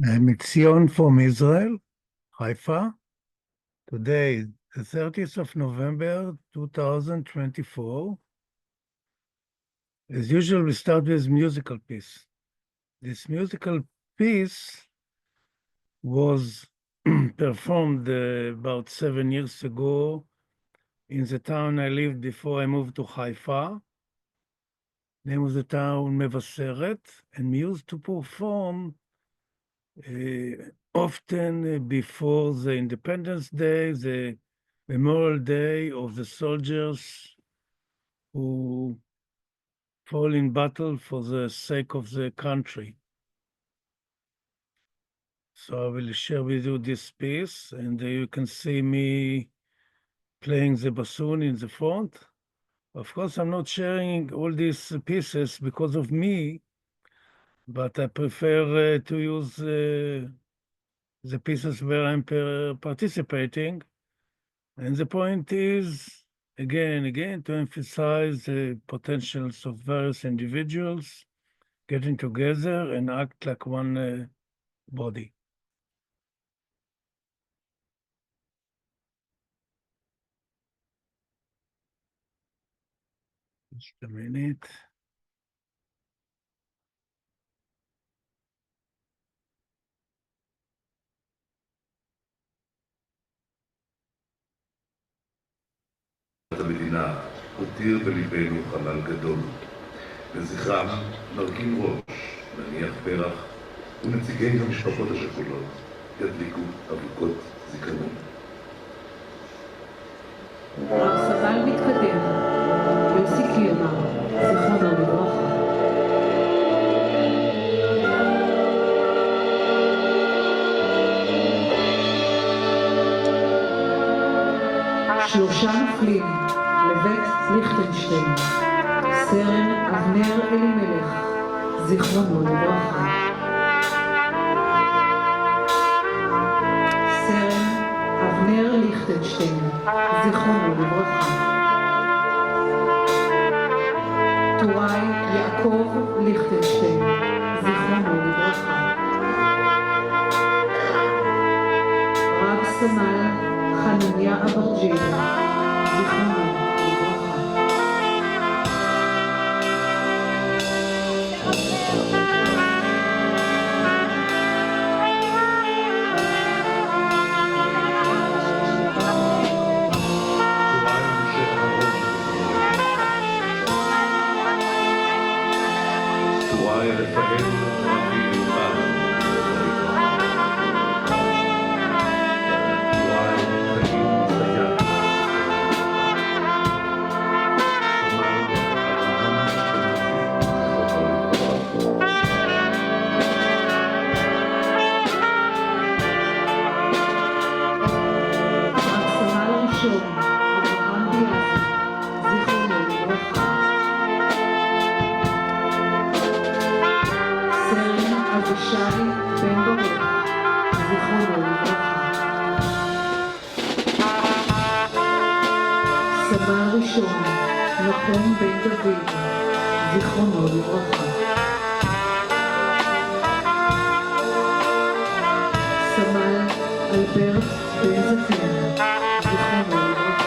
I'm Etzion from Israel, Haifa. Today, the 30th of November, 2024. As usual, we start with musical piece. This musical piece was performed about 7 years ago in the town I lived before I moved to Haifa. Name of the town, Mehera, and we used to perform often before the Independence Day, the Memorial Day of the soldiers who fall in battle for the sake of the country. So I will share with you this piece, and you can see me playing the bassoon in the front. Of course, I'm not sharing all these pieces because of me, but I prefer to use the pieces where I'm participating. And the point is, again, to emphasize the potentials of various individuals getting together and act like one body. Just a minute. המדינה הותיר בליבנו חלל גדול. לזכרם נרכין ראש, נניח פרח, ונציגי המשפחות השכולות ידליקו אבוקות זיכרון. רב סמל מתקדם, יוסי קירמה, זיכרונו לברכה. שלושה נופלים לבית ליכטנשטיין, סרן אבנר אלימלך, זיכרונו לברכה. סרן אבנר ליכטנשטיין, זיכרונו לברכה. טוראי יעקב ליכטנשטיין, זיכרונו לברכה. רב סמל חנניה אברג'ילה, זיכרונו לברכה. סמל ראשון, נחום בן דוד, זיכרונו לברכה. סמל אלברט בן זפין, זיכרונו לברכה.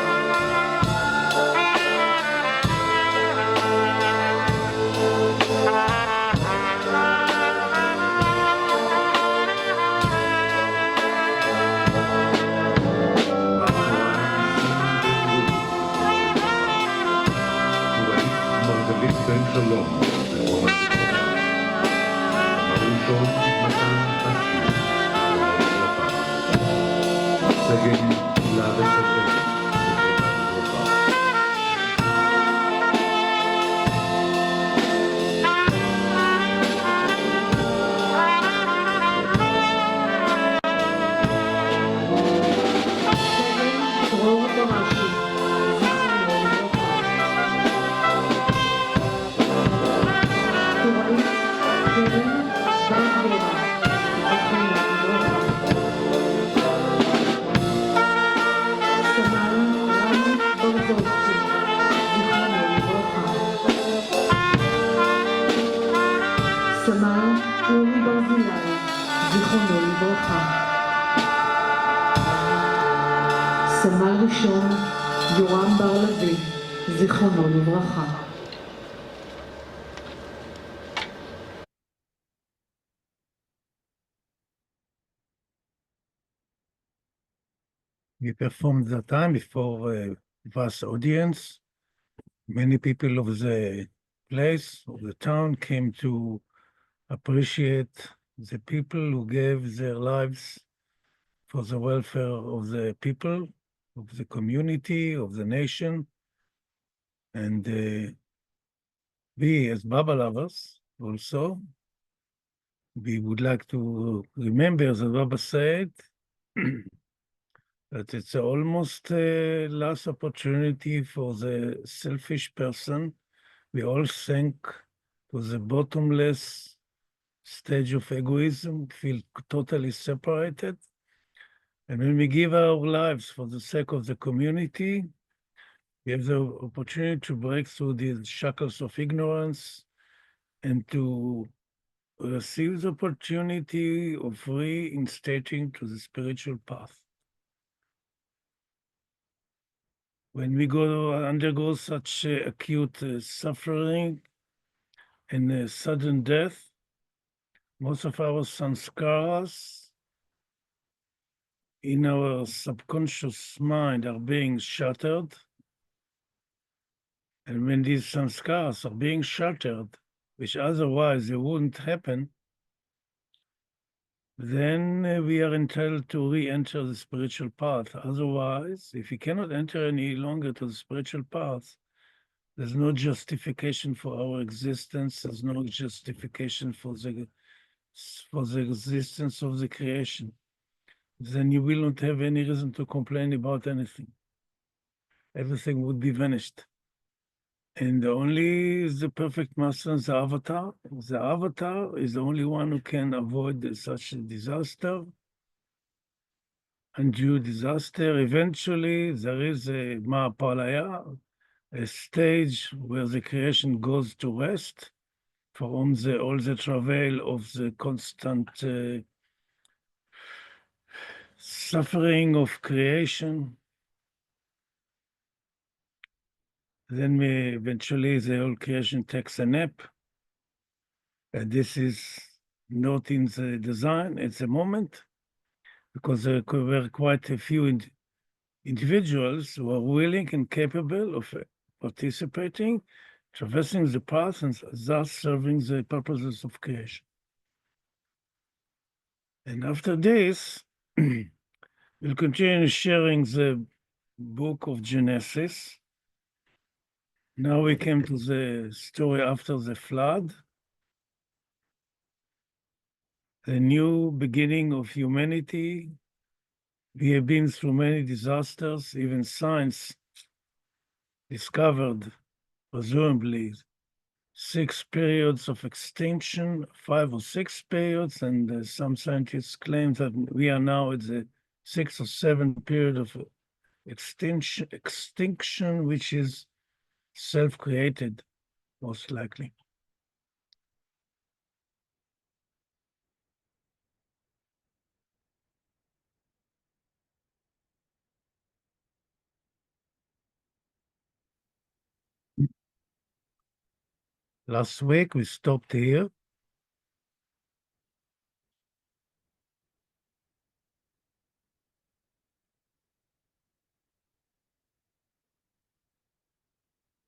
בן שלום, זיכרונו לברכה. הראשון מתן אסי, זיכרונו לברכה. סגן הילה ושתן, זיכרונו לברכה. סגן דרור דרשי, זיכרונו לברכה. סמל ראשון יורם בר לוי, זיכרונו לברכה. We performed that time before a vast audience. Many people of the place, of the town, came to appreciate the people who gave their lives for the welfare of the people, of the community, of the nation. And we, as Baba lovers, also, we would like to remember that Baba said that it's almost a last opportunity for the selfish person. We all sank to the bottomless stage of egoism, feel totally separated. And when we give our lives for the sake of the community, we have the opportunity to break through these shackles of ignorance and to receive the opportunity of reinstating to the spiritual path. When we undergo such acute suffering and sudden death, most of our sanskaras in our subconscious mind are being shattered. And when these sanskaras are being shattered, which otherwise it wouldn't happen, then we are entitled to re-enter the spiritual path. Otherwise, if we cannot enter any longer to the spiritual path, there's no justification for our existence. There's no justification for the existence of the creation. Then you will not have any reason to complain about anything. Everything would be vanished. And only the perfect master is the avatar. The avatar is the only one who can avoid such a disaster. Undue disaster. Eventually, there is a Mahapalaya, a stage where the creation goes to rest from all the travail of the constant suffering of creation. Then eventually the whole creation takes a nap. And this is not in the design at the moment, because there were quite a few individuals who are willing and capable of participating, traversing the path, and thus serving the purposes of creation. And after this, we'll continue sharing the book of Genesis. Now we came to the story after the flood, the new beginning of humanity. We have been through many disasters. Even science discovered, presumably, 6 periods of extinction, 5 or 6 periods, and some scientists claim that we are now at the 6th or 7th period of extinction, which is self-created, most likely. Last week, we stopped here.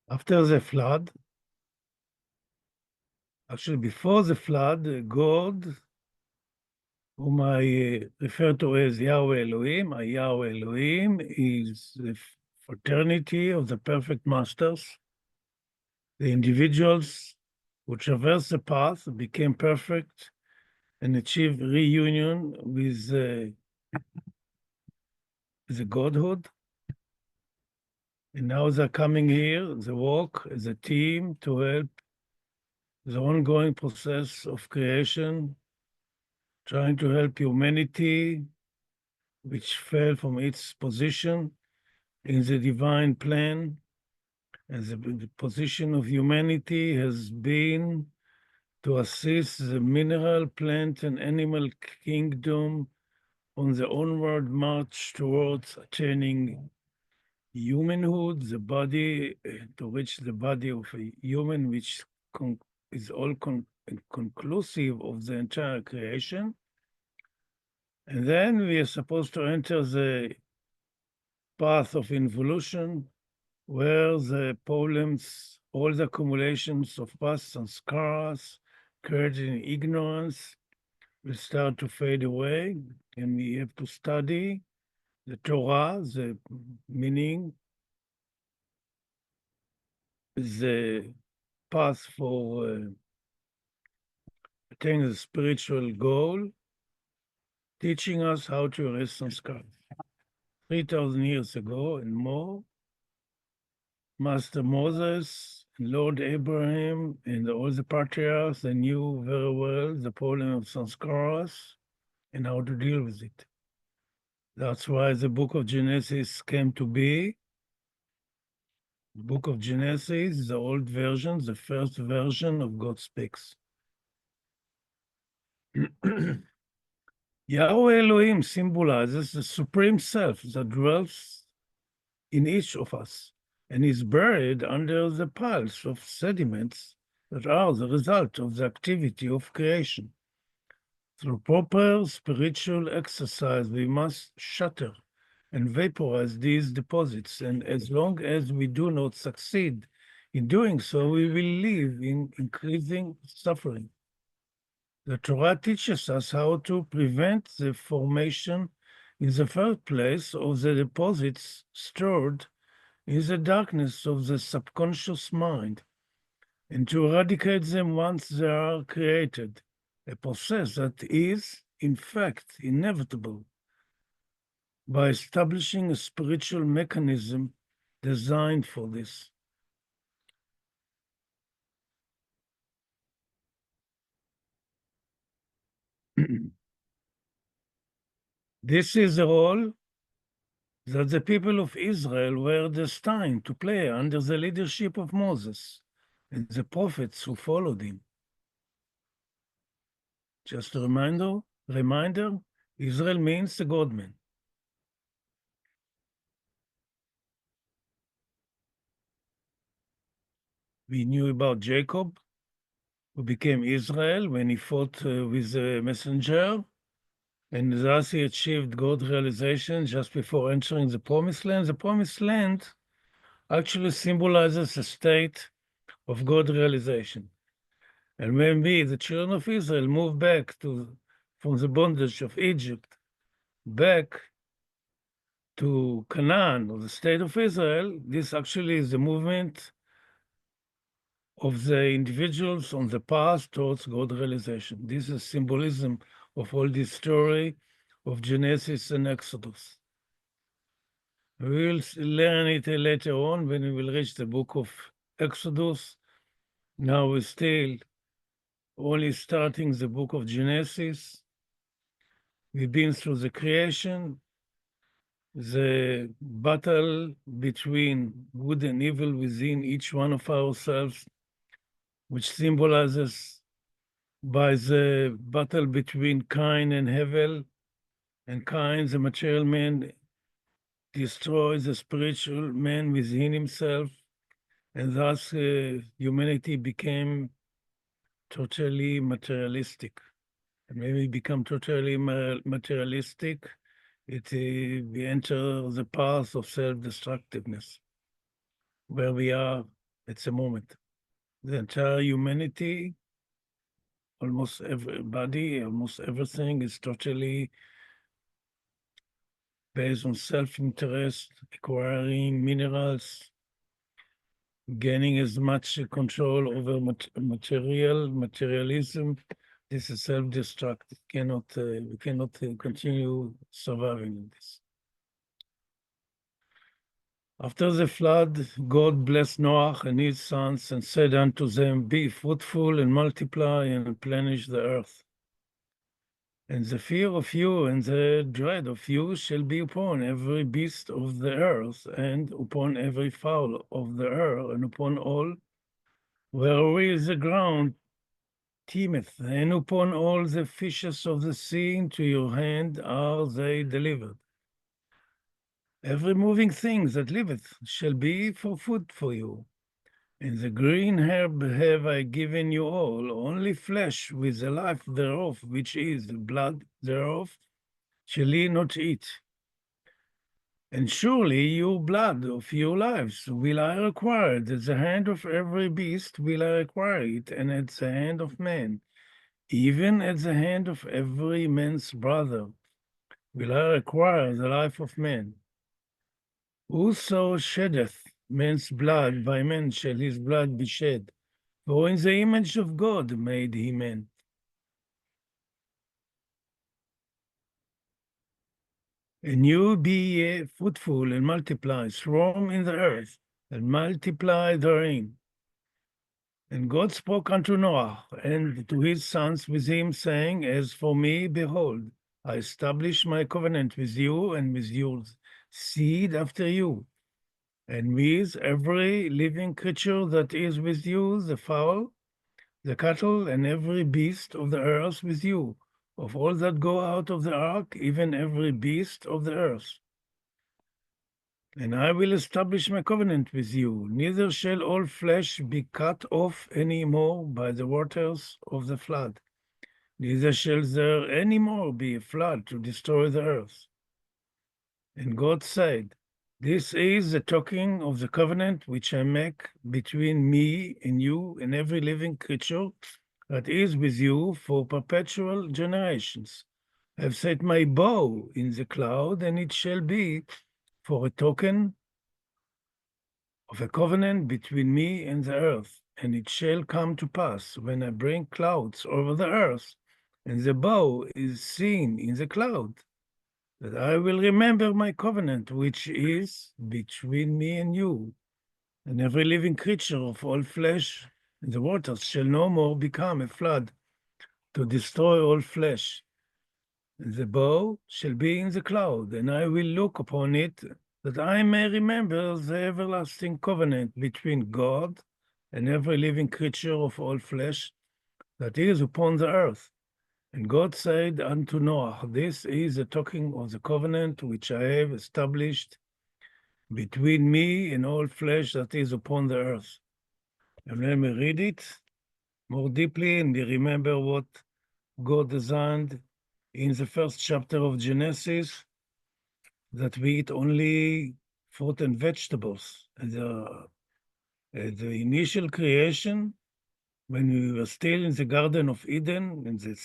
After the flood, actually before the flood, God, whom I refer to as Yahweh Elohim, Yahweh Elohim is the fraternity of the perfect masters. The individuals who traverse the path became perfect and achieved reunion with the Godhood. And now they're coming here, they work as a team to help the ongoing process of creation, trying to help humanity, which fell from its position in the divine plan. And the position of humanity has been to assist the mineral, plant, and animal kingdom on the onward march towards attaining humanhood, the body, to reach the body of a human, which is all conclusive of the entire creation. And then we are supposed to enter the path of involution, where the problems, all the accumulations of past sanskaras created in ignorance will start to fade away, and we have to study the Torah, the meaning, the path for attaining the spiritual goal, teaching us how to erase sanskara. 3,000 years ago and more, Master Moses, Lord Abraham, and all the patriarchs, they knew very well the problem of sanskaras and how to deal with it. That's why the book of Genesis came to be. The book of Genesis, the old version, the first version of God Speaks. Yahweh Elohim symbolizes the supreme self that dwells in each of us and is buried under the piles of sediments that are the result of the activity of creation. Through proper spiritual exercise, we must shatter and vaporize these deposits, and as long as we do not succeed in doing so, we will live in increasing suffering. The Torah teaches us how to prevent the formation in the first place of the deposits stored in the darkness of the subconscious mind, and to eradicate them once they are created, a process that is, in fact, inevitable, by establishing a spiritual mechanism designed for this. This is the role that the people of Israel were destined to play under the leadership of Moses and the prophets who followed him. Just a reminder, Israel means the God-man. We knew about Jacob, who became Israel when he fought with the messenger, and thus he achieved God realization just before entering the Promised Land. The Promised Land actually symbolizes a state of God realization. And when we, the children of Israel, move back from the bondage of Egypt back to Canaan, or the state of Israel, this actually is the movement of the individuals on the path towards God realization. This is symbolism of all this story of Genesis and Exodus. We will learn it later on when we will reach the book of Exodus. Now we're still only starting the book of Genesis. We've been through the creation, the battle between good and evil within each one of ourselves, which symbolizes by the battle between Cain and Hevel. And Cain, the material man, destroys the spiritual man within himself, and thus humanity became totally materialistic. And when we become totally materialistic, we enter the path of self-destructiveness, where we are at the moment. The entire humanity, almost everybody, almost everything is totally based on self-interest, acquiring minerals, gaining as much control over materialism. This is self-destructive. We cannot continue surviving in this. After the flood, God blessed Noah and his sons and said unto them, be fruitful and multiply and replenish the earth. And the fear of you and the dread of you shall be upon every beast of the earth, and upon every fowl of the air, and upon all whereof is the ground, teemeth, and upon all the fishes of the sea into your hand are they delivered. Every moving thing that liveth shall be for food for you. And the green herb have I given you all, only flesh with the life thereof, which is the blood thereof, shall ye not eat. And surely your blood of your lives will I require, at the hand of every beast will I require it, and at the hand of man, even at the hand of every man's brother, will I require the life of man. Whoso sheddeth man's blood, by man shall his blood be shed. For in the image of God made he man. And you be ye fruitful and multiply, swarm in the earth, and multiply therein. And God spoke unto Noah and to his sons with him, saying, As for me, behold, I establish my covenant with you and with your seed after you, and with every living creature that is with you, the fowl, the cattle, and every beast of the earth with you, of all that go out of the ark, even every beast of the earth. And I will establish my covenant with you, neither shall all flesh be cut off any more by the waters of the flood, neither shall there any more be a flood to destroy the earth. And God said, This is the token of the covenant which I make between me and you and every living creature that is with you for perpetual generations. I have set my bow in the cloud, and it shall be for a token of a covenant between me and the earth. And it shall come to pass when I bring clouds over the earth, and the bow is seen in the cloud, that I will remember my covenant, which is between me and you, and every living creature of all flesh in the waters shall no more become a flood to destroy all flesh. And the bow shall be in the cloud, and I will look upon it, that I may remember the everlasting covenant between God and every living creature of all flesh that is upon the earth. And God said unto Noah, This is the token of the covenant which I have established between me and all flesh that is upon the earth. And let me read it more deeply and remember what God designed in the first chapter of Genesis, that we eat only fruit and vegetables. The initial creation, when we were still in the Garden of Eden, in the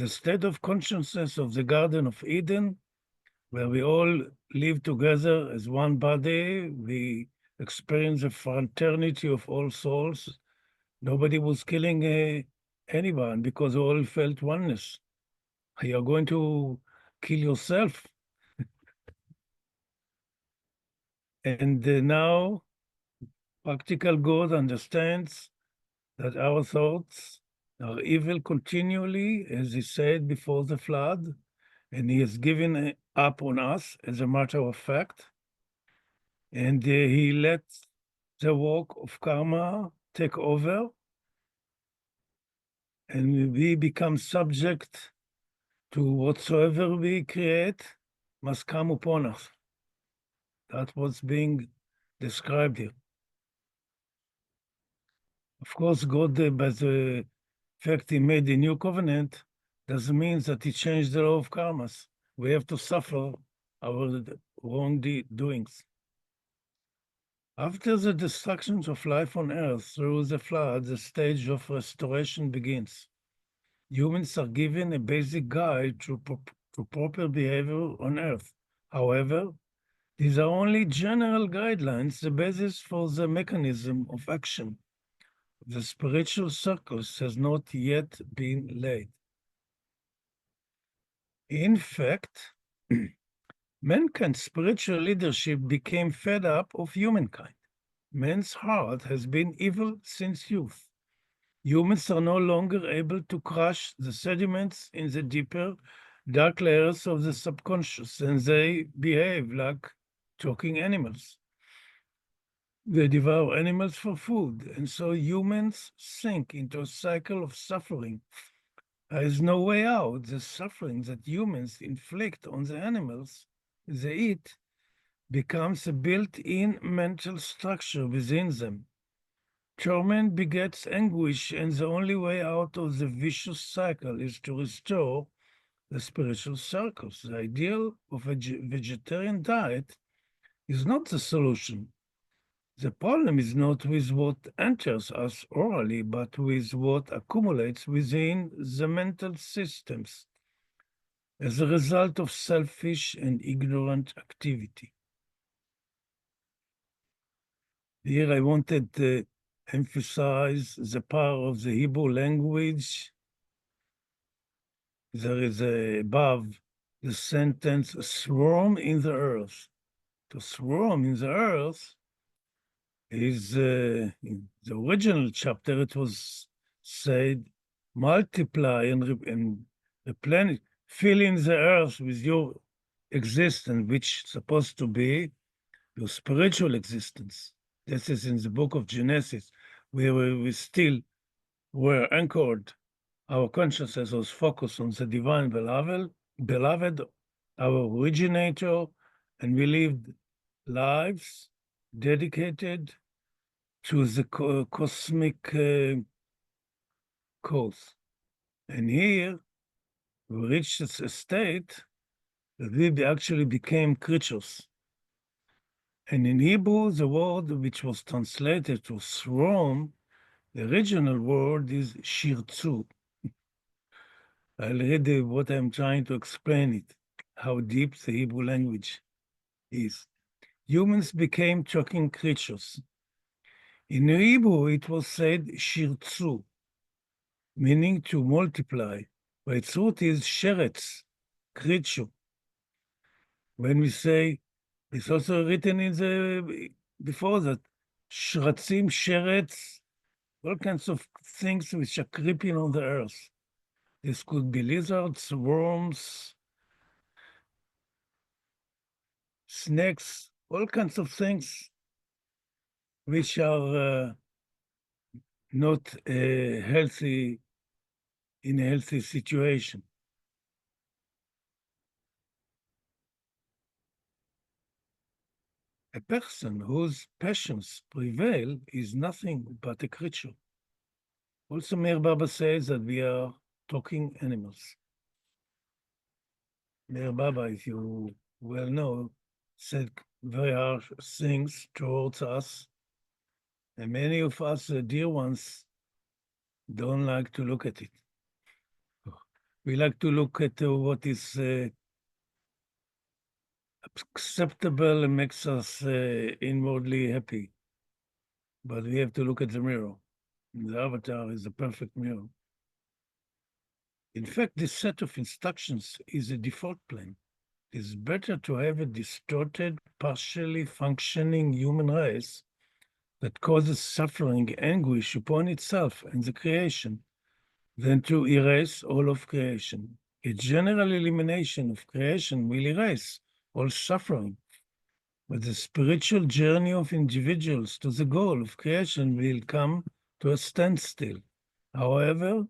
state of consciousness of the Garden of Eden, where we all live together as one body, we experience a fraternity of all souls. Nobody was killing anyone because all felt oneness. You're going to kill yourself. And now practical God understands that our thoughts are evil continually, as he said before the flood, and he has given up on us as a matter of fact. And he lets the work of karma take over, and we become subject to whatsoever we create must come upon us. That's what's being described here. Of course, God, by the fact he made the new covenant, doesn't mean that he changed the law of karmas. We have to suffer our wrongdoings. After the destructions of life on earth through the flood, the stage of restoration begins. Humans are given a basic guide to proper behavior on earth. However, these are only general guidelines, the basis for the mechanism of action. The spiritual circus has not yet been laid. In fact, mankind's spiritual leadership became fed up of humankind. Man's heart has been evil since youth. Humans are no longer able to crush the sediments in the deeper, dark layers of the subconscious, and they behave like talking animals. They devour animals for food, and so humans sink into a cycle of suffering. There is no way out. The suffering that humans inflict on the animals they eat becomes a built-in mental structure within them. Torment begets anguish, and the only way out of the vicious cycle is to restore the spiritual circles. The ideal of a vegetarian diet is not the solution. The problem is not with what enters us orally, but with what accumulates within the mental systems as a result of selfish and ignorant activity. Here I wanted to emphasize the power of the Hebrew language. There is above the sentence, swarm in the earth. To swarm in the earth is in the original chapter, it was said, multiply and replenish, fill in the earth with your existence, which is supposed to be your spiritual existence. This is in the book of Genesis, where we still were anchored. Our consciousness was focused on the divine beloved, our originator, and we lived lives dedicated to the cosmic cause. And here we reached a state that we actually became creatures. And in Hebrew, the word which was translated to swarm, the original word is shirtzu. I'll read what I'm trying to explain it, how deep the Hebrew language is. Humans became talking creatures. In Hebrew, it was said shirtzu, meaning to multiply, but its root is sheretz, creature. When we say, it's also written in the, before that, shratzim, sheretz, all kinds of things which are creeping on the earth. This could be lizards, worms, snakes, all kinds of things which are not healthy, in a healthy situation. A person whose passions prevail is nothing but a creature. Also, Meherabad says that we are talking animals. Meherabad, if you well know, said very harsh things towards us, and many of us, dear ones, don't like to look at it. We like to look at what is acceptable and makes us inwardly happy. But we have to look at the mirror. The avatar is a perfect mirror. In fact, this set of instructions is a default plan. It is better to have a distorted, partially functioning human race that causes suffering, anguish upon itself and the creation than to erase all of creation. A general elimination of creation will erase all suffering, but the spiritual journey of individuals to the goal of creation will come to a standstill. However,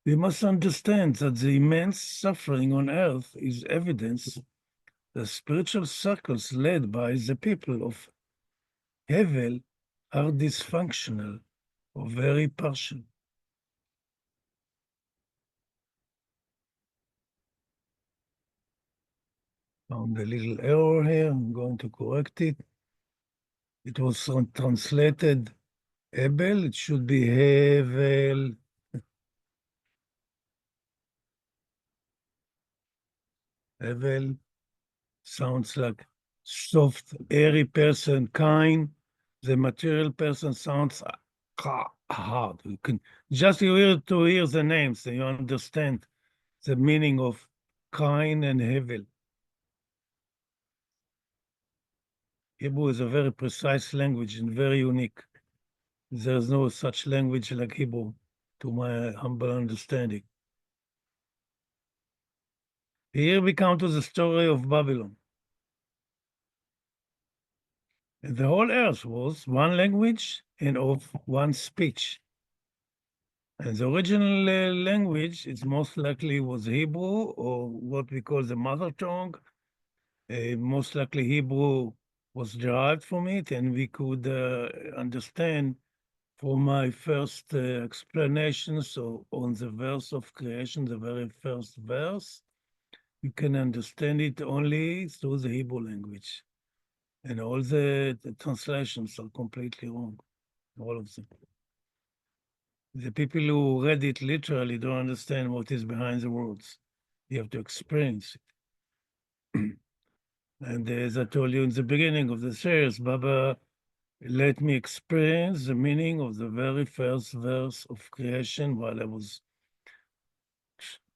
we must understand that the immense suffering on earth is evidence the spiritual circles led by the people of Hevel are dysfunctional or very partial. Found a little error here. I'm going to correct it. It was translated Hebel. It should be Hevel. Hevel sounds like soft, airy person, kind. The material person sounds hard. You can just hear the names, and you understand the meaning of Kain and Hevel. Hebrew is a very precise language and very unique. There's no such language like Hebrew, to my humble understanding. Here we come to the story of Babylon. And the whole earth was one language and of one speech. And the original language is most likely was Hebrew, or what we call the mother tongue. Most likely Hebrew was derived from it, and we could understand from my first explanation. So on the verse of creation, the very first verse, you can understand it only through the Hebrew language. And all the translations are completely wrong, all of them. The people who read it literally don't understand what is behind the words. You have to experience it. And as I told you in the beginning of the series, Baba let me experience the meaning of the very first verse of creation while I was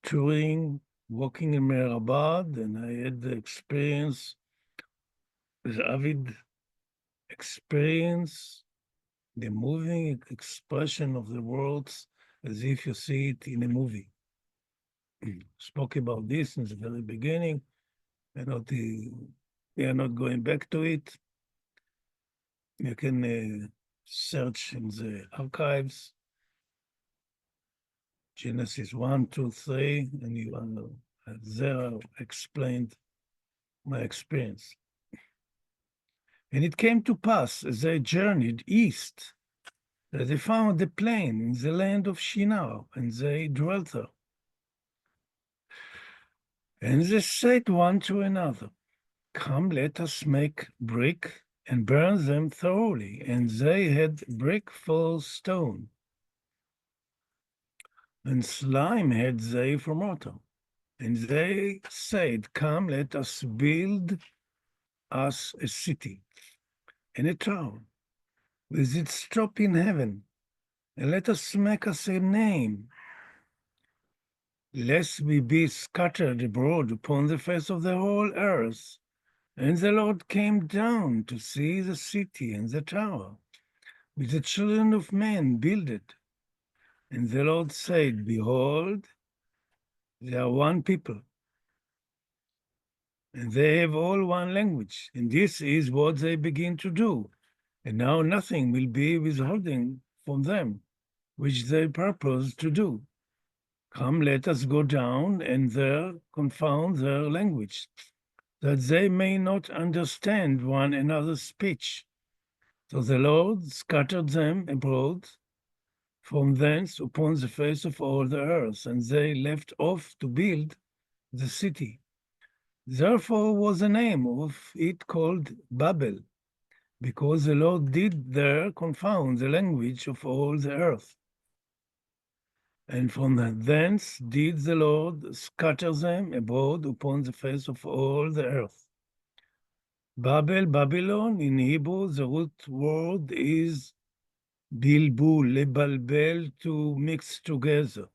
touring, walking in Meherabad, and I had the experience, the avid experience, the moving expression of the words as if you see it in a movie. Spoke about this in the very beginning. We are not going back to it. You can search in the archives, Genesis 1, 2, 3, and you there explained my experience. And it came to pass as they journeyed east that they found a plain in the land of Shinar, and they dwelt there. And they said one to another, "Come, let us make brick and burn them thoroughly." And they had brick for stone, and slime had they for mortar. And they said, "Come, let us build us a city and a town with its top in heaven, and let us make us a name, lest we be scattered abroad upon the face of the whole earth." And the Lord came down to see the city and the tower, which the children of men builded. And the Lord said, "Behold, they are one people, and they have all one language, and this is what they begin to do. And now nothing will be withholding from them, which they purpose to do. Come, let us go down and there confound their language, that they may not understand one another's speech." So the Lord scattered them abroad from thence upon the face of all the earth, and they left off to build the city. Therefore was the name of it called Babel, because the Lord did there confound the language of all the earth. And from thence did the Lord scatter them abroad upon the face of all the earth. Babel, Babylon, in Hebrew, the root word is bilbul, lebalbel, to mix together.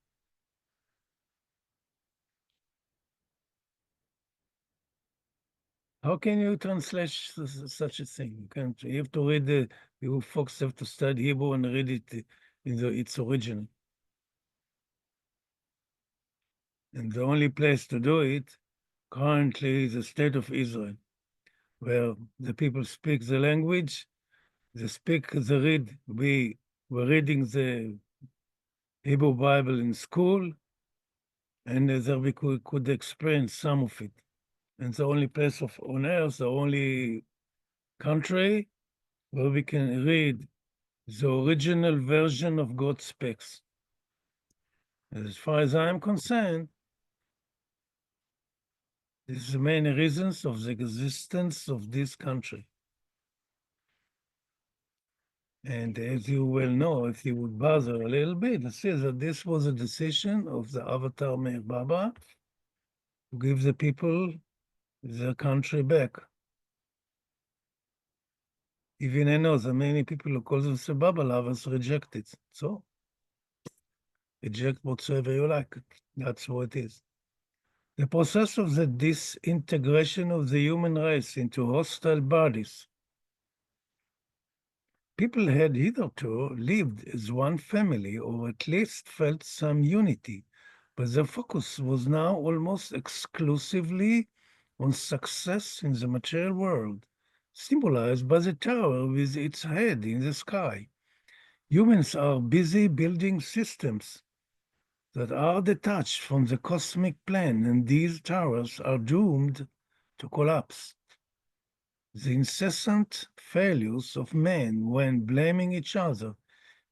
How can you translate such a thing? You have to read you folks have to study Hebrew and read it in its original. And the only place to do it currently is the state of Israel, where the people speak the language, they speak, they read. We were reading the Hebrew Bible in school, and there we could experience some of it. And the only place on earth, the only country where we can read the original version of God's specs. As far as I'm concerned, this is the main reasons of the existence of this country. And as you well know, if you would bother a little bit, let's see that this was a decision of the Avatar Meir Baba to give the people their country back. Even I know that many people who call themselves Baba lovers reject it. So, reject whatsoever you like. That's what it is. The process of the disintegration of the human race into hostile bodies. People had hitherto lived as one family, or at least felt some unity, but their focus was now almost exclusively on success in the material world, symbolized by the tower with its head in the sky. Humans are busy building systems that are detached from the cosmic plane, and these towers are doomed to collapse. The incessant failures of men when blaming each other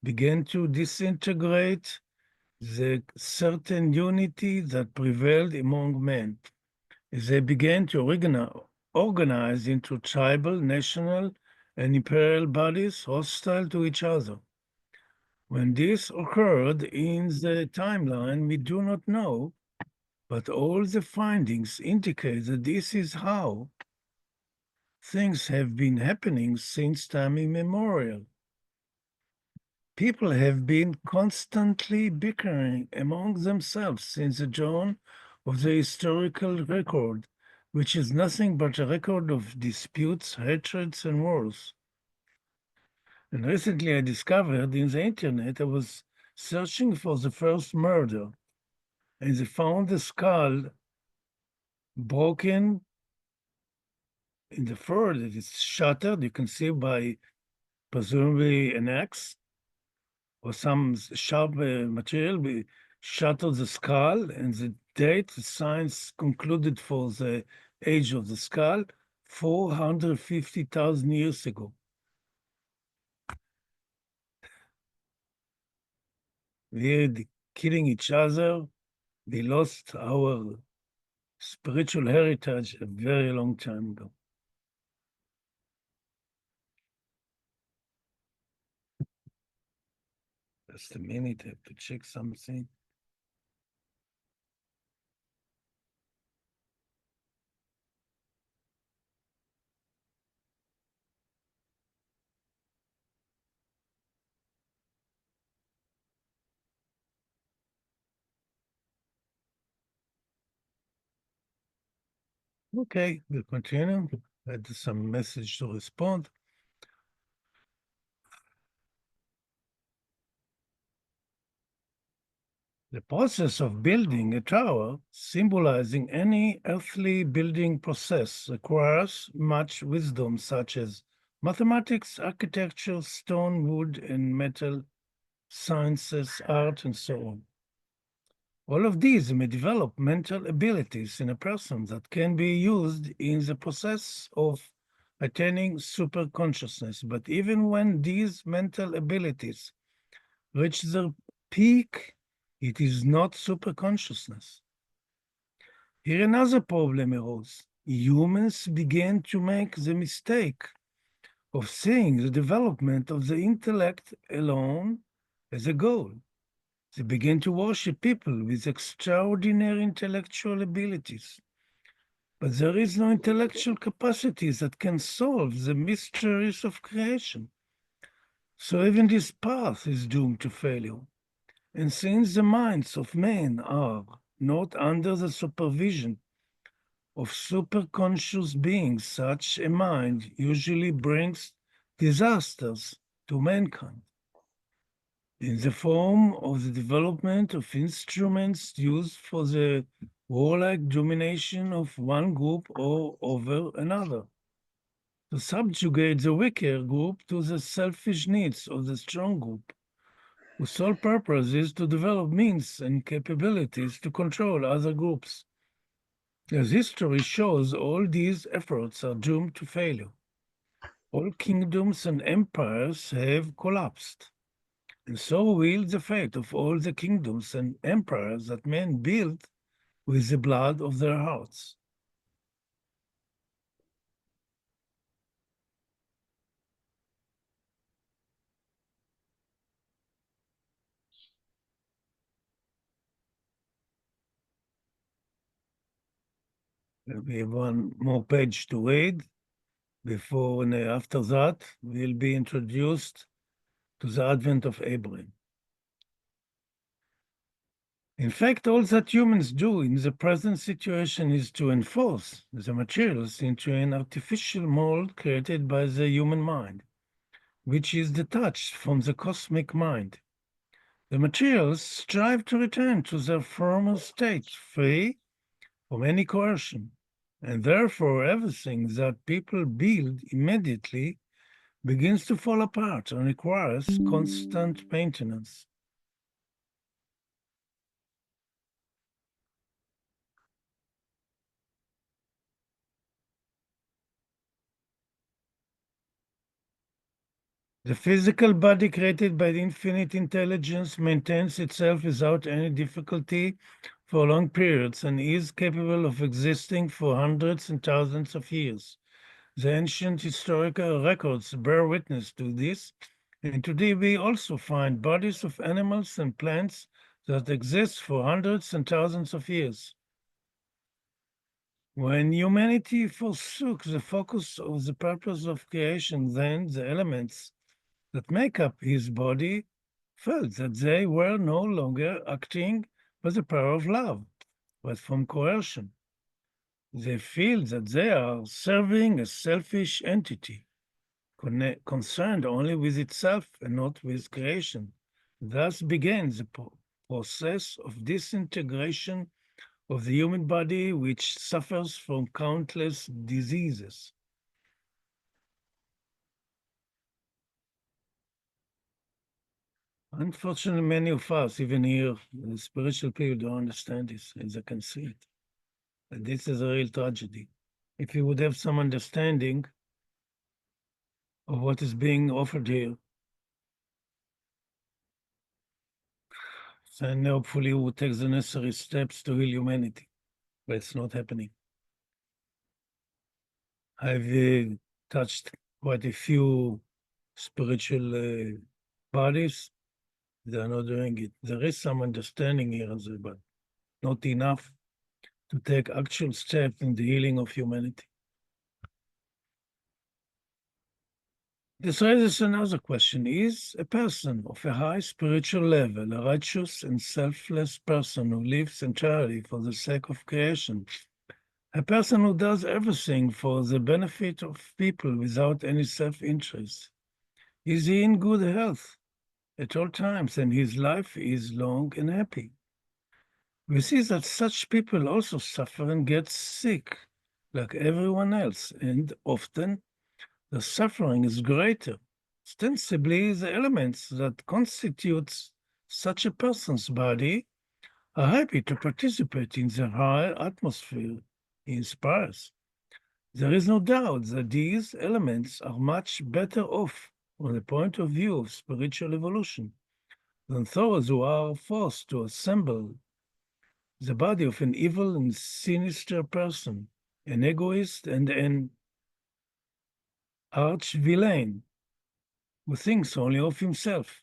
began to disintegrate the certain unity that prevailed among men. As they began to organize into tribal, national, and imperial bodies hostile to each other. When this occurred in the timeline, we do not know, but all the findings indicate that this is how things have been happening since time immemorial. People have been constantly bickering among themselves since the dawn of the historical record, which is nothing but a record of disputes, hatreds, and wars. And recently I discovered in the internet, I was searching for the first murder, and they found the skull broken in the throat. It is shattered. You can see by presumably an axe or some sharp material. We shattered the skull, and the date, the science concluded for the age of the skull, 450,000 years ago. We're killing each other. We lost our spiritual heritage a very long time ago. Just a minute, I have to check something. Okay, we'll continue. I had some message to respond. The process of building a tower, symbolizing any earthly building process, requires much wisdom, such as mathematics, architecture, stone, wood, and metal, sciences, art, and so on. All of these may develop mental abilities in a person that can be used in the process of attaining super consciousness. But even when these mental abilities reach their peak, it is not super consciousness. Here another problem arose. Humans began to make the mistake of seeing the development of the intellect alone as a goal. They began to worship people with extraordinary intellectual abilities. But there is no intellectual capacity that can solve the mysteries of creation. So even this path is doomed to failure. And since the minds of men are not under the supervision of superconscious beings, such a mind usually brings disasters to mankind in the form of the development of instruments used for the warlike domination of one group or over another, to subjugate the weaker group to the selfish needs of the strong group, whose sole purpose is to develop means and capabilities to control other groups. As history shows, all these efforts are doomed to failure. All kingdoms and empires have collapsed. And so will the fate of all the kingdoms and empires that men built with the blood of their hearts. We have one more page to read before and after that we'll be introduced to the advent of Abraham. In fact, all that humans do in the present situation is to enforce the materials into an artificial mold created by the human mind, which is detached from the cosmic mind. The materials strive to return to their former state, free from any coercion. And therefore everything that people build immediately begins to fall apart and requires constant maintenance. The physical body created by the infinite intelligence maintains itself without any difficulty for long periods and is capable of existing for hundreds and thousands of years. The ancient historical records bear witness to this, and today we also find bodies of animals and plants that exist for hundreds and thousands of years. When humanity forsook the focus of the purpose of creation, then the elements that make up his body felt that they were no longer acting by the power of love, but from coercion. They feel that they are serving a selfish entity, concerned only with itself and not with creation. Thus began the process of disintegration of the human body, which suffers from countless diseases. Unfortunately, many of us, even here, the spiritual people, don't understand this, as I can see it. And this is a real tragedy. If you would have some understanding of what is being offered here, then hopefully you would take the necessary steps to heal humanity. But it's not happening. I've touched quite a few spiritual bodies. They are not doing it. There is some understanding here, but not enough to take actual steps in the healing of humanity. This raises another question. Is a person of a high spiritual level a righteous and selfless person who lives entirely for the sake of creation? A person who does everything for the benefit of people without any self-interest? Is he in good health at all times and his life is long and happy? We see that such people also suffer and get sick like everyone else, and often the suffering is greater. Ostensibly, the elements that constitute such a person's body are happy to participate in the higher atmosphere he inspires. There is no doubt that these elements are much better off from the point of view of spiritual evolution than those who are forced to assemble the body of an evil and sinister person, an egoist and an arch-villain who thinks only of himself.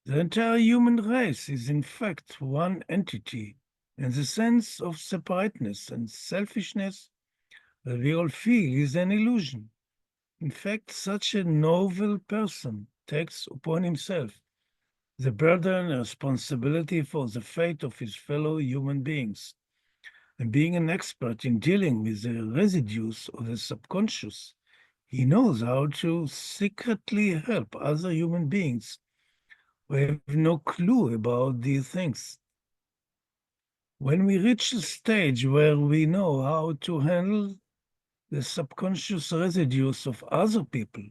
The entire human race is in fact one entity, and the sense of separateness and selfishness that we all feel is an illusion. In fact, such a noble person takes upon himself the burden and responsibility for the fate of his fellow human beings. And being an expert in dealing with the residues of the subconscious, he knows how to secretly help other human beings who have no clue about these things. When we reach a stage where we know how to handle the subconscious residues of other people,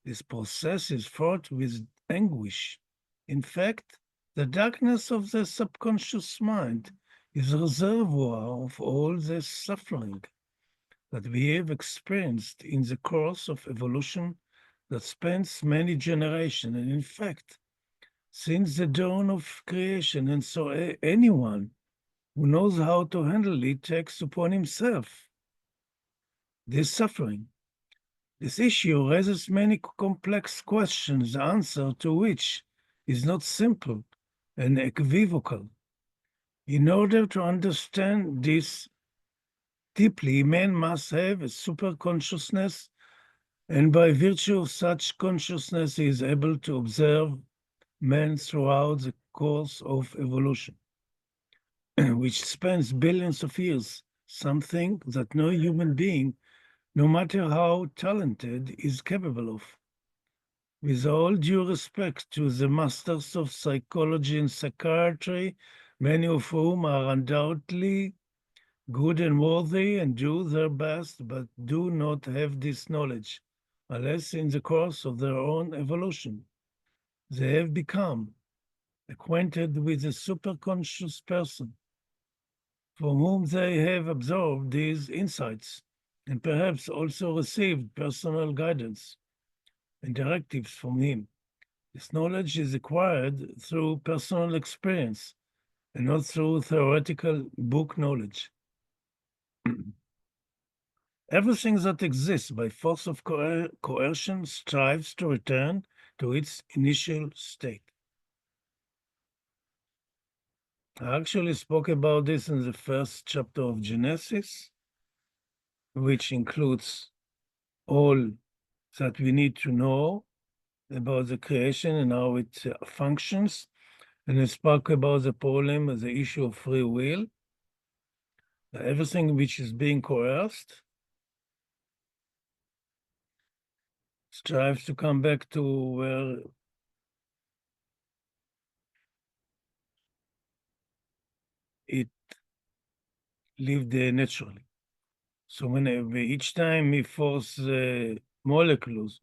this process is fraught with anguish. In fact, the darkness of the subconscious mind is a reservoir of all the suffering that we have experienced in the course of evolution that spans many generations. And in fact, since the dawn of creation, and so anyone who knows how to handle it takes upon himself this suffering. This issue raises many complex questions, the answer to which is not simple and equivocal. In order to understand this deeply, man must have a super consciousness, and by virtue of such consciousness, he is able to observe man throughout the course of evolution, which spans billions of years, something that no human being, no matter how talented, is capable of. With all due respect to the masters of psychology and psychiatry, many of whom are undoubtedly good and worthy and do their best, but do not have this knowledge, unless in the course of their own evolution they have become acquainted with a superconscious person from whom they have absorbed these insights and perhaps also received personal guidance and directives from him. This knowledge is acquired through personal experience and not through theoretical book knowledge. Everything that exists by force of coercion strives to return to its initial state. I actually spoke about this in the first chapter of Genesis, which includes all that we need to know about the creation and how it functions. And I spoke about the problem, the issue of free will, everything which is being coerced strives to come back to where it lived naturally. So when each time we force molecules,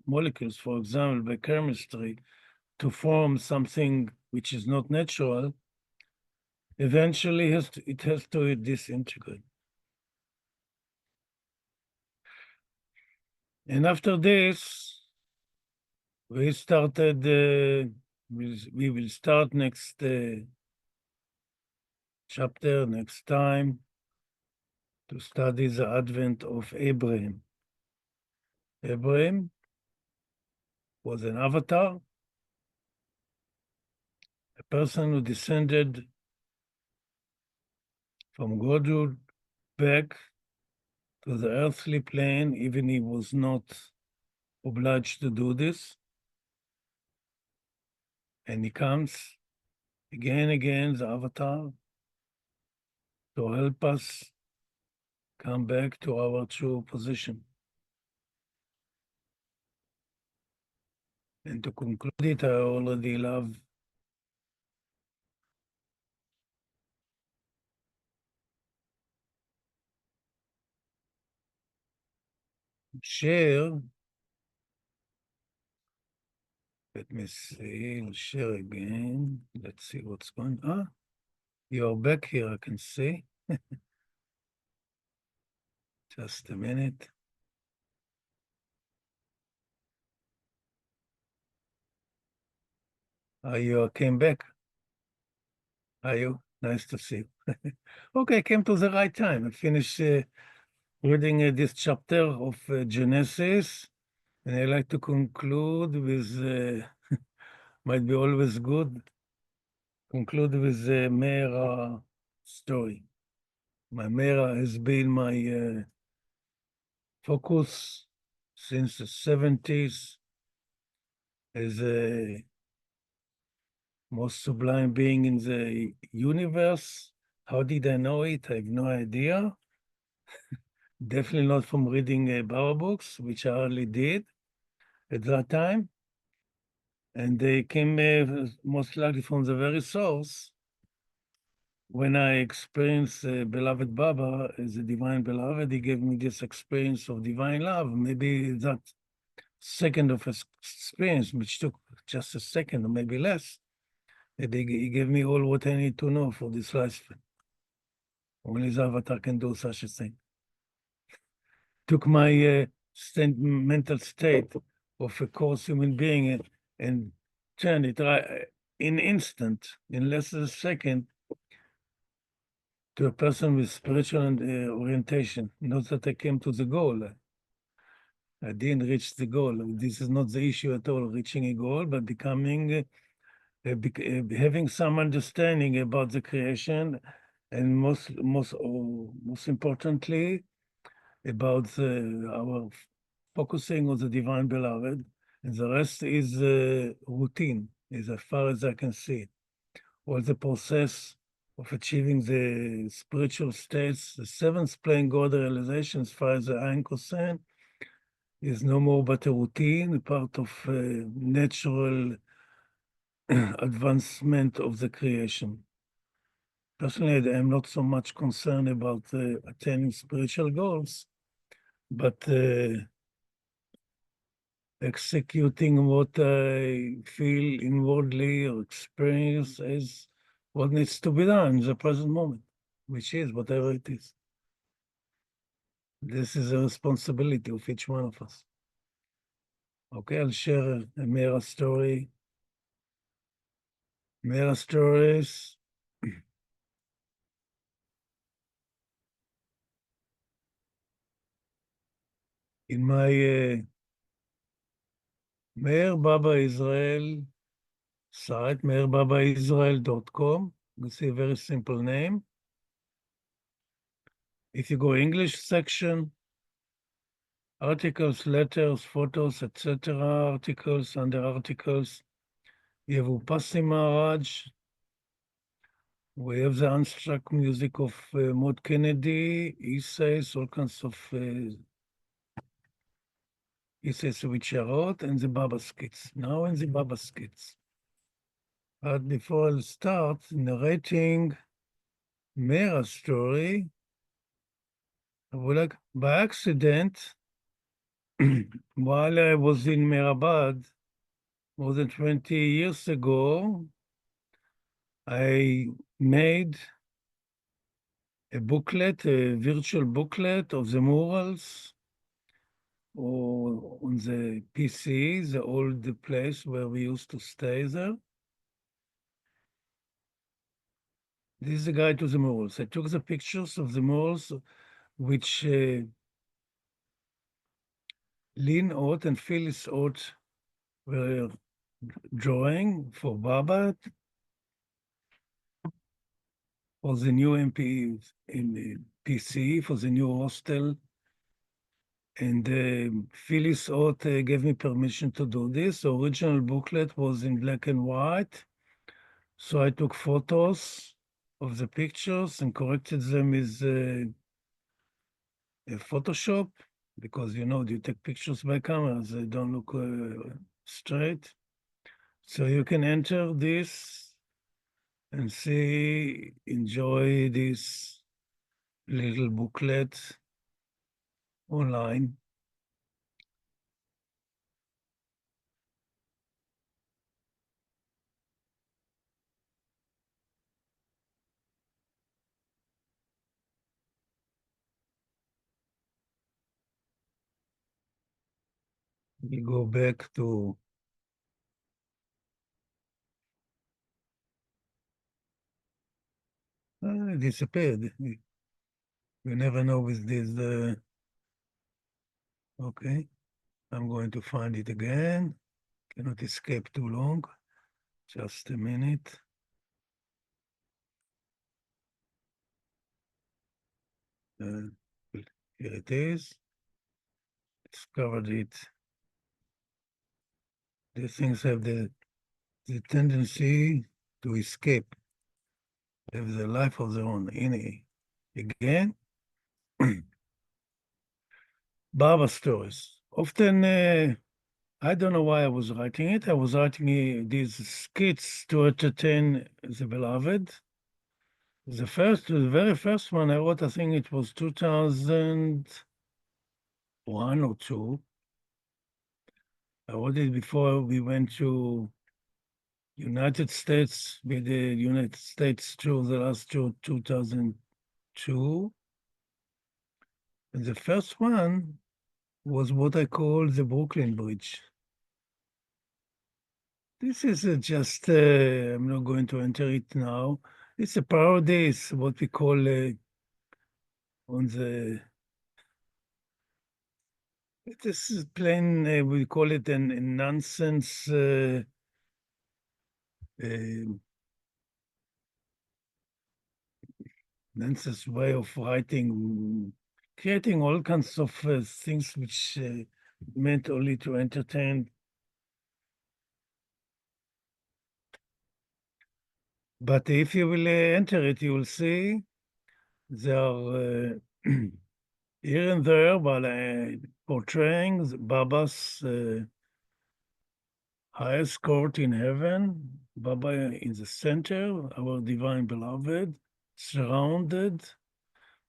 for example, by chemistry, to form something which is not natural, eventually it has to disintegrate. And after this, we started, we will start next chapter, next time, to study the advent of Abraham. Abraham was an avatar, a person who descended from Godhood back to the earthly plane, even he was not obliged to do this. And he comes again and again, the avatar, to help us come back to our true position. And to conclude it, I already love share. Let me see, I'll share again. Let's see what's going on. You're back here, I can see. Just a minute. You came back. Are you? Nice to see you. Okay, I came to the right time. I finished reading this chapter of Genesis, and I like to conclude with, might be always good, conclude with the Mehera story. My Mehera has been my focus since the 70s as a most sublime being in the universe. How did I know it? I have no idea. Definitely not from reading Baba books, which I hardly did at that time. And they came most likely from the very source. When I experienced beloved Baba as a divine beloved, he gave me this experience of divine love. Maybe that second of experience, which took just a second or maybe less, he gave me all what I need to know for this life. Only the avatar can do such a thing. Took my mental state of a coarse human being and turned it right in instant, in less than a second, to a person with spiritual orientation. Not that I came to the goal. I didn't reach the goal. This is not the issue at all, reaching a goal, but becoming, having some understanding about the creation, and most importantly, about our focusing on the divine beloved, and the rest is routine, as far as I can see. All the process of achieving the spiritual states, the seventh plane God realization, as far as I am concerned, is no more but a routine, a part of natural advancement of the creation. personally, I'm not so much concerned about attaining spiritual goals, but executing what I feel inwardly or experience as what needs to be done in the present moment, which is whatever it is. This is a responsibility of each one of us. Okay, I'll share a Mehera story. Mehera stories. In my Meher Baba Israel site, meherbabaisrael.com, you see a very simple name. If you go English section, articles, letters, photos, etc., articles, under articles, you have Upasi Maharaj. We have the unstruck music of Maud Kennedy. He says all kinds of which are wrote, and the Baba skits. Now in the Baba skits. But before I'll start narrating Mehera's story, I would like, by accident, while I was in Meherabad more than 20 years ago, I made a booklet, a virtual booklet of the murals or on the PC, the old place where we used to stay there. This is a guide to the murals. I took the pictures of the murals which Lynn Ott and Phyllis Ott were drawing for Baba for the new MP in the PC, for the new hostel. And Phyllis Ott gave me permission to do this. The original booklet was in black and white. So I took photos of the pictures and corrected them with Photoshop, because, you know, you take pictures by camera, they don't look straight. So you can enter this and see, enjoy this little booklet online. We go back to it disappeared. You never know with this. Okay, I'm going to find it again. Cannot escape too long. Just a minute. Here it is. Discovered it. These things have the tendency to escape. They have the life of their own. Again, Baba stories. Often, I don't know why I was writing it. I was writing these skits to entertain the beloved. The very first one I wrote, I think it was 2001 or 2. I wrote it before we went to United States, with the United States tour, the last tour, 2002. And the first one was what I call the Brooklyn Bridge. This is just, I'm not going to enter it now. It's a parody, it's what we call on the, this is plain, we call it a nonsense nonsense way of writing, creating all kinds of things which meant only to entertain. But if you will enter it, you will see there are here and there, while portraying Baba's highest court in heaven, Baba in the center, our divine beloved, surrounded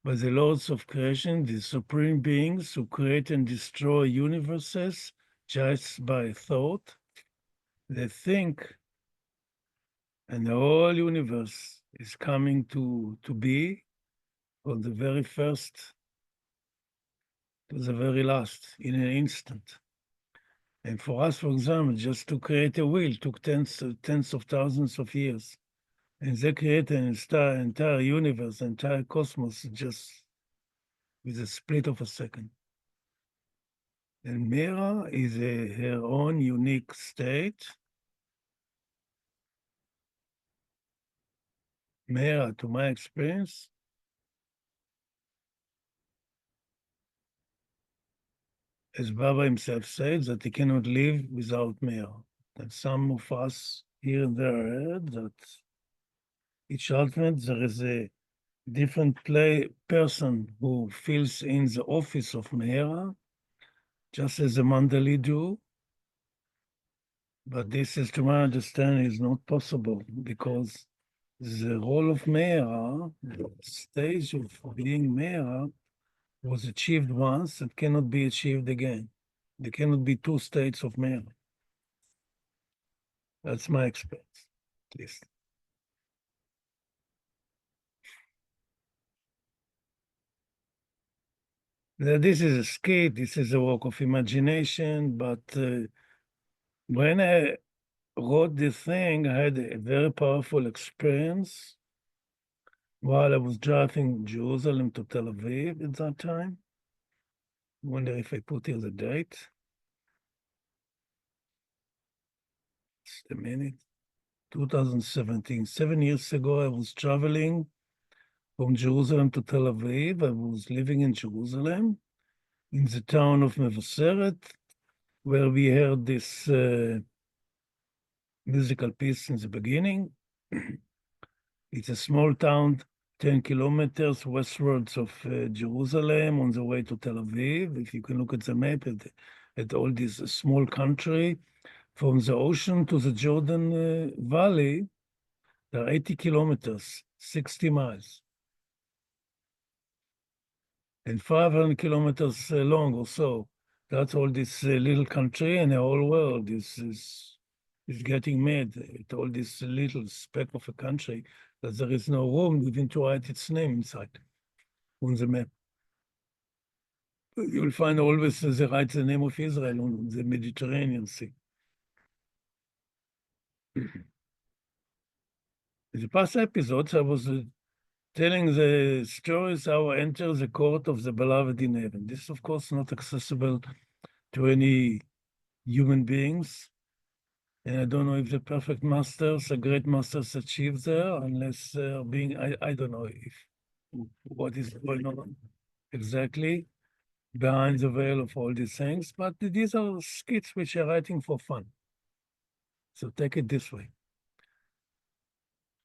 by the lords of creation, the supreme beings who create and destroy universes just by thought. They think, and the whole universe is coming to be from the very first to the very last in an instant. And for us, for example, just to create a wheel took tens of thousands of years. And they create an entire universe, entire cosmos, just with a split of a second. And Mehera is her own unique state. Mehera, to my experience, as Baba himself said, that he cannot live without Mehera. And some of us here and there heard that each alternate there is a different person who fills in the office of Mehera, just as the Mandali do. But this is, to my understanding, is not possible because the role of Mehera, the stage of being Mehera, was achieved once and cannot be achieved again. There cannot be two states of Mehera. That's my experience, at least. Now, this is a skit, this is a work of imagination, but when I wrote this thing, I had a very powerful experience while I was driving Jerusalem to Tel Aviv at that time. I wonder if I put here the date. Just a minute. 2017. 7 years ago, I was traveling from Jerusalem to Tel Aviv. I was living in Jerusalem, in the town of Mevaseret, where we heard this musical piece in the beginning. It's a small town, 10 kilometers westwards of Jerusalem on the way to Tel Aviv. If you can look at the map at all this small country, from the ocean to the Jordan Valley, there are 80 kilometers, 60 miles. And 500 kilometers long or so. That's all this little country, and the whole world is getting mad at all this little speck of a country that there is no room even to write its name inside on the map. You'll find always they write the name of Israel on the Mediterranean Sea. In the past episodes, I was telling the stories how I enter the court of the beloved in heaven. This is, of course, not accessible to any human beings. And I don't know if the perfect masters, the great masters achieve there, unless I don't know what is going on exactly behind the veil of all these things. But these are skits which are writing for fun. So take it this way.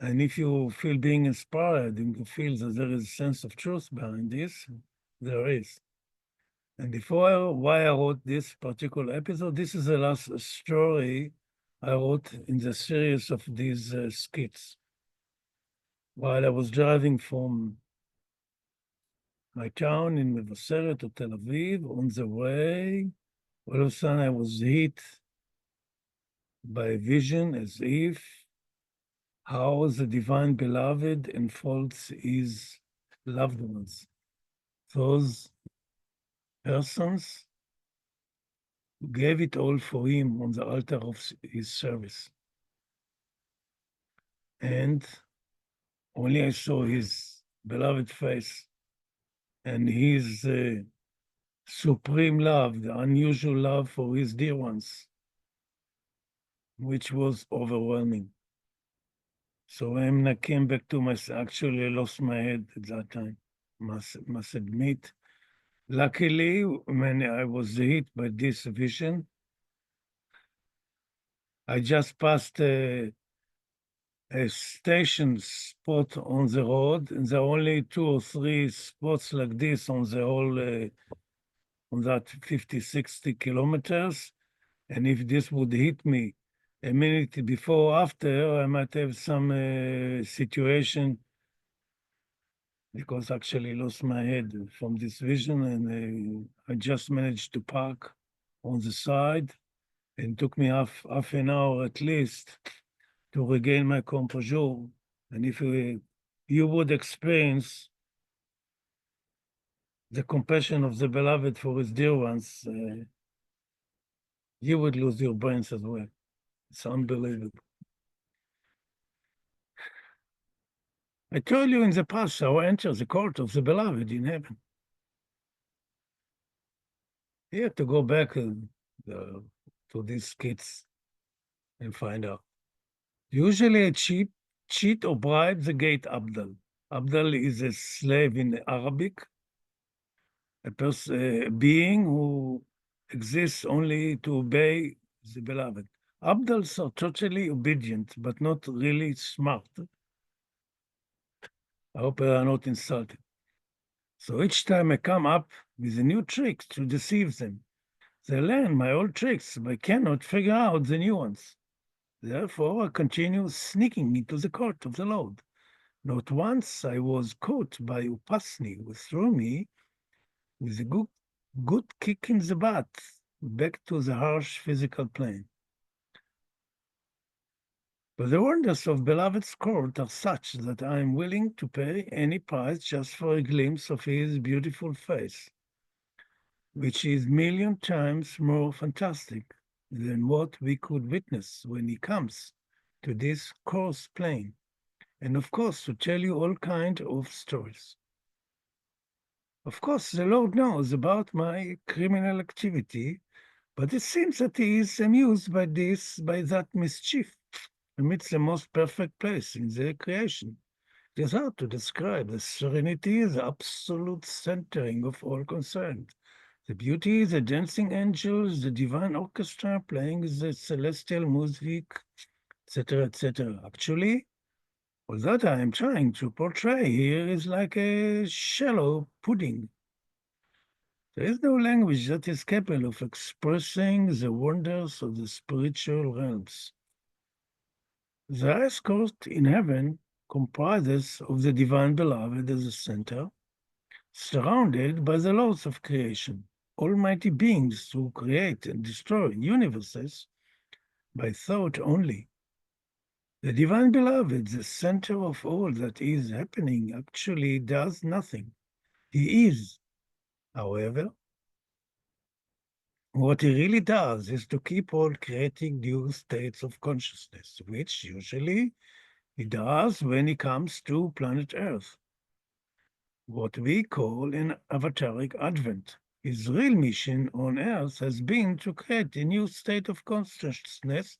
And if you feel being inspired and you feel that there is a sense of truth behind this, there is. And why I wrote this particular episode, this is the last story I wrote in the series of these skits. While I was driving from my town in Mevaseret to Tel Aviv, on the way, all of a sudden I was hit by a vision as if how the divine beloved enfolds his loved ones. Those persons who gave it all for him on the altar of his service. And only I saw his beloved face and his supreme love, the unusual love for his dear ones, which was overwhelming. So when I came back to myself, actually I lost my head at that time, must admit. Luckily, when I was hit by this vision, I just passed a station spot on the road, and there are only 2 or 3 spots like this on the whole, on that 50, 60 kilometers. And if this would hit me a minute before or after, I might have some situation because actually I lost my head from this vision, and I just managed to park on the side, and it took me half an hour at least to regain my composure. And if you would experience the compassion of the beloved for his dear ones, you would lose your brains as well. It's unbelievable. I told you in the past how I enter the court of the beloved in heaven. You have to go back to these skits and find out. Usually a cheat or bribe the gate Abdal. Abdal is a slave in Arabic, a being who exists only to obey the beloved. Abdals are totally obedient, but not really smart. I hope I am not insulted. So each time I come up with a new trick to deceive them, they learn my old tricks, but cannot figure out the new ones. Therefore, I continue sneaking into the court of the Lord. Not once I was caught by Upasni, who threw me with a good kick in the butt back to the harsh physical plane. But the wonders of beloved's court are such that I am willing to pay any price just for a glimpse of his beautiful face, which is million times more fantastic than what we could witness when he comes to this coarse plane, and of course to tell you all kind of stories. Of course, the Lord knows about my criminal activity, but it seems that he is amused by that mischief, amidst the most perfect place in the creation. It is hard to describe the serenity, the absolute centering of all concerned. The beauty, the dancing angels, the divine orchestra playing the celestial music, etc., etc. Actually, all that I am trying to portray here is like a shallow pudding. There is no language that is capable of expressing the wonders of the spiritual realms. The highest court in heaven comprises of the divine beloved as a center, surrounded by the laws of creation, almighty beings who create and destroy universes by thought only. The divine beloved, the center of all that is happening, actually does nothing. He is, however. What he really does is to keep on creating new states of consciousness, which usually he does when he comes to planet Earth. What we call an avataric advent. His real mission on Earth has been to create a new state of consciousness,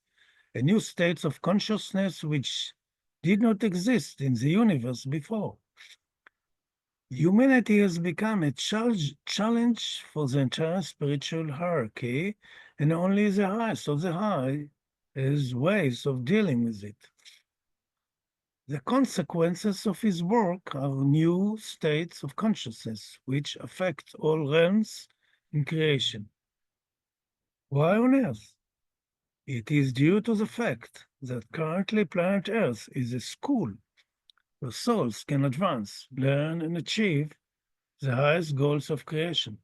a new state of consciousness which did not exist in the universe before. Humanity has become a challenge for the entire spiritual hierarchy, and only the highest of the high has ways of dealing with it. The consequences of his work are new states of consciousness which affect all realms in creation. Why on earth? It is due to the fact that currently planet Earth is a school where souls can advance, learn, and achieve the highest goals of creation.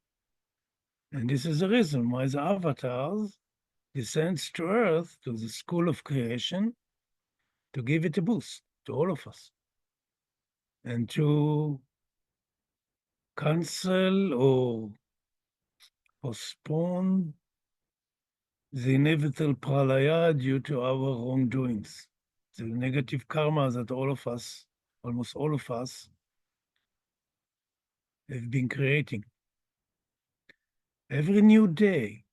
And this is the reason why the avatars descends to Earth, to the school of creation, to give it a boost to all of us, and to cancel or postpone the inevitable pralaya due to our wrongdoings, the negative karma that all of us, almost all of us, have been creating. Every new day,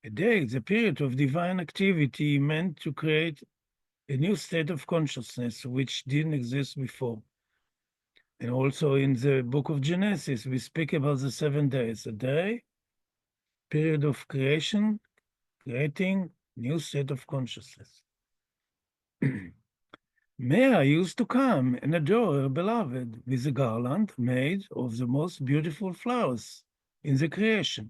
a day is a period of divine activity meant to create a new state of consciousness which didn't exist before. And also in the book of Genesis, we speak about the 7 days. A day, period of creation, creating new state of consciousness. Mehera used to come and adore her beloved with a garland made of the most beautiful flowers in the creation.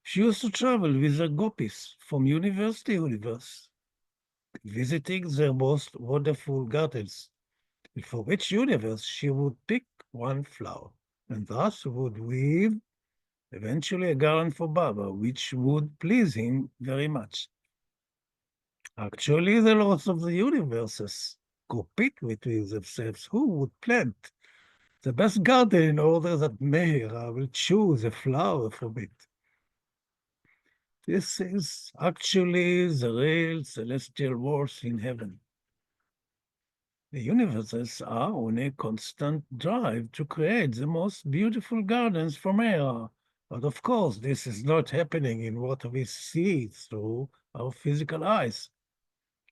She used to travel with her gopis from universe to universe, visiting their most wonderful gardens for each universe she would pick one flower, and thus would weave eventually a garland for Baba, which would please him very much. Actually, the lords of the universes compete between themselves who would plant the best garden in order that Mehera will choose a flower from it. This is actually the real celestial wars in heaven. The universes are on a constant drive to create the most beautiful gardens for Mehera. But of course, this is not happening in what we see through our physical eyes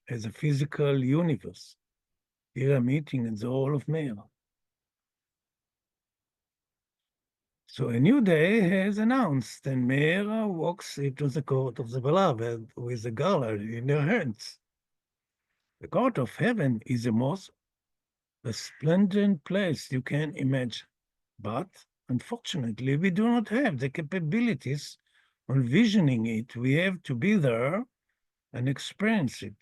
as a physical universe. Here I'm meeting in the hall of Mehera. So a new day has announced, and Mehera walks into the court of the beloved with a garland in her hands. The court of heaven is the most resplendent place you can imagine. But unfortunately, we do not have the capabilities on visioning it. We have to be there and experience it.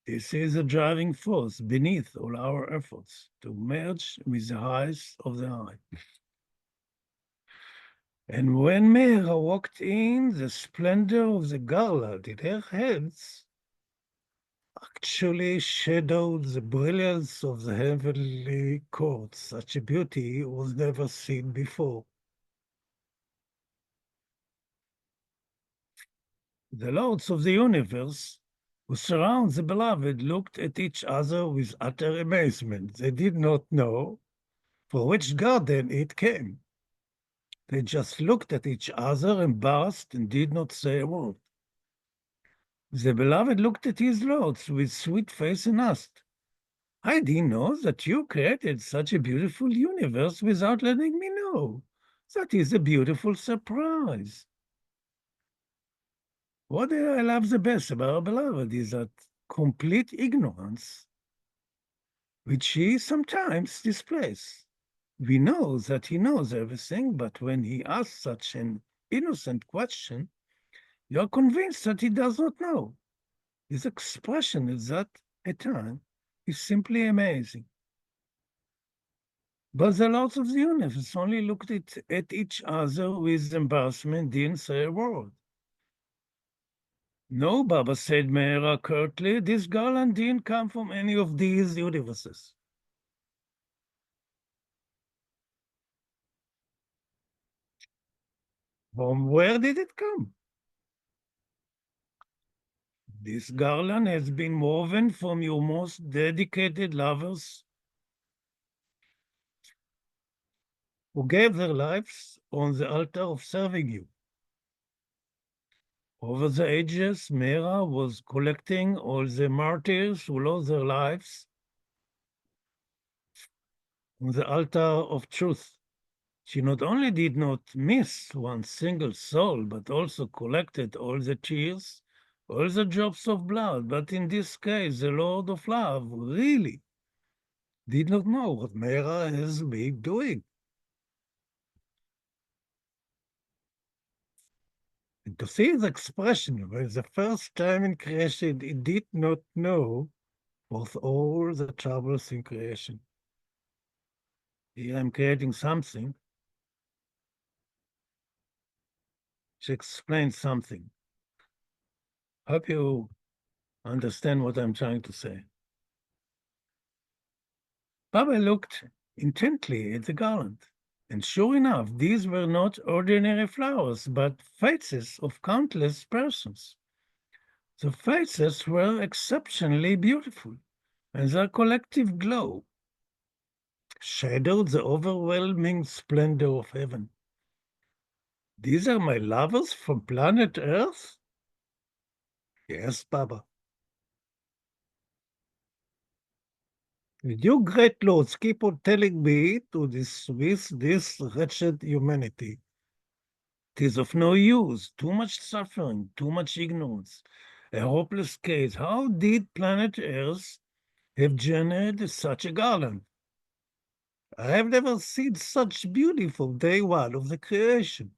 This is a driving force beneath all our efforts to merge with the highest of the high. And when Mehera walked in, the splendor of the garland in her hands actually shadowed the brilliance of the heavenly court. Such a beauty was never seen before. The lords of the universe who surround the beloved looked at each other with utter amazement. They did not know for which garden it came. They just looked at each other, embarrassed, and did not say a word. The beloved looked at his lords with sweet face and asked, I didn't know that you created such a beautiful universe without letting me know. That is a beautiful surprise. What I love the best about our beloved is that complete ignorance, which he sometimes displays. We know that he knows everything, but when he asks such an innocent question, you are convinced that he does not know. His expression at that time is simply amazing. But the lords of the universe only looked at each other with embarrassment, didn't say a word. No, Baba, said Mehera curtly, this garland didn't come from any of these universes. From where did it come? This garland has been woven from your most dedicated lovers who gave their lives on the altar of serving you. Over the ages, Mehera was collecting all the martyrs who lost their lives on the altar of truth. She not only did not miss one single soul, but also collected all the tears, all the drops of blood. But in this case, the Lord of Love really did not know what Mehera has been doing. And to see his expression for the first time in creation, he did not know of all the troubles in creation. Here I'm creating something which explains something. Hope you understand what I'm trying to say. Baba looked intently at the garland, and sure enough, these were not ordinary flowers, but faces of countless persons. The faces were exceptionally beautiful, and their collective glow shadowed the overwhelming splendor of heaven. These are my lovers from planet Earth? Yes, Baba. You great lords keep on telling me to dismiss this wretched humanity. It is of no use. Too much suffering, too much ignorance. A hopeless case. How did planet Earth have generated such a garland? I have never seen such beauty from day one of the creation.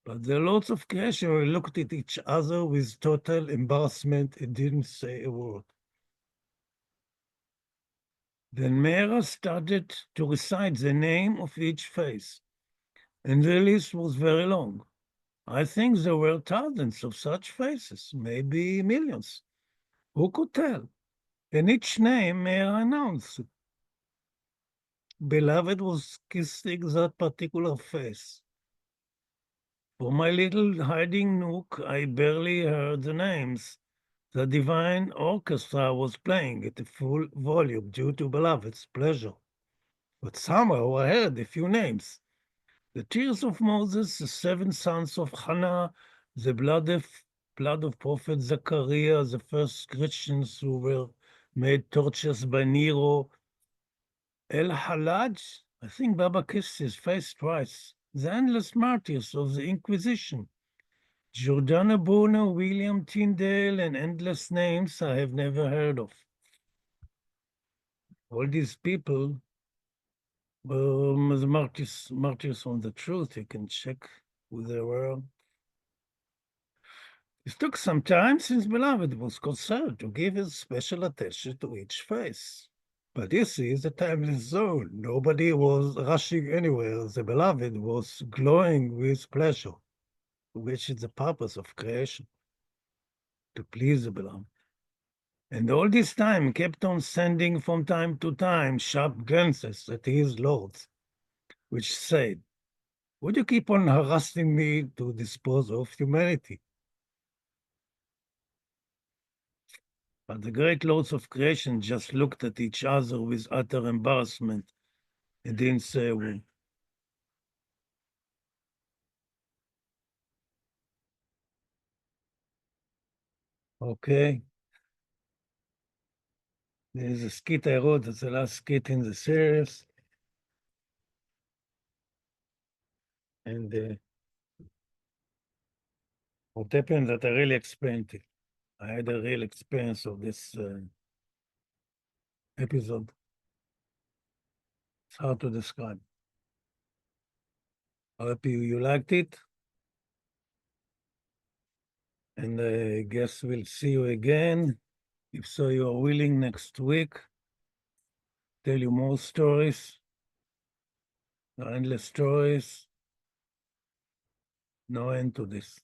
But the lords of creation looked at each other with total embarrassment and didn't say a word. Then Mehera started to recite the name of each face, and the list was very long. I think there were thousands of such faces, maybe millions. Who could tell? And each name Mehera announced. Beloved was kissing that particular face. For my little hiding nook, I barely heard the names. The divine orchestra was playing at a full volume due to Beloved's pleasure. But somehow I heard a few names. The tears of Moses, the seven sons of Hannah, the blood of Prophet Zechariah, the first Christians who were made torches by Nero. El Halaj, I think Baba kissed his face twice. The endless martyrs of the Inquisition. Giordano Bruno, William Tyndale, and endless names I have never heard of. All these people were the martyrs on the truth. You can check who they were. It took some time since Beloved was concerned to give his special attention to each face. But this is a timeless zone. Nobody was rushing anywhere. The Beloved was glowing with pleasure, which is the purpose of creation, to please the Beloved. And all this time kept on sending from time to time sharp glances at his lords, which said, "Would you keep on harassing me to dispose of humanity?" But the great lords of creation just looked at each other with utter embarrassment and didn't say a word. Okay. There's a skit I wrote, that's the last skit in the series. And what happened that I really experienced it. I had a real experience of this episode. It's hard to describe. I hope you liked it. And I guess we'll see you again. If so, you are willing next week. Tell you more stories. Endless stories. No end to this.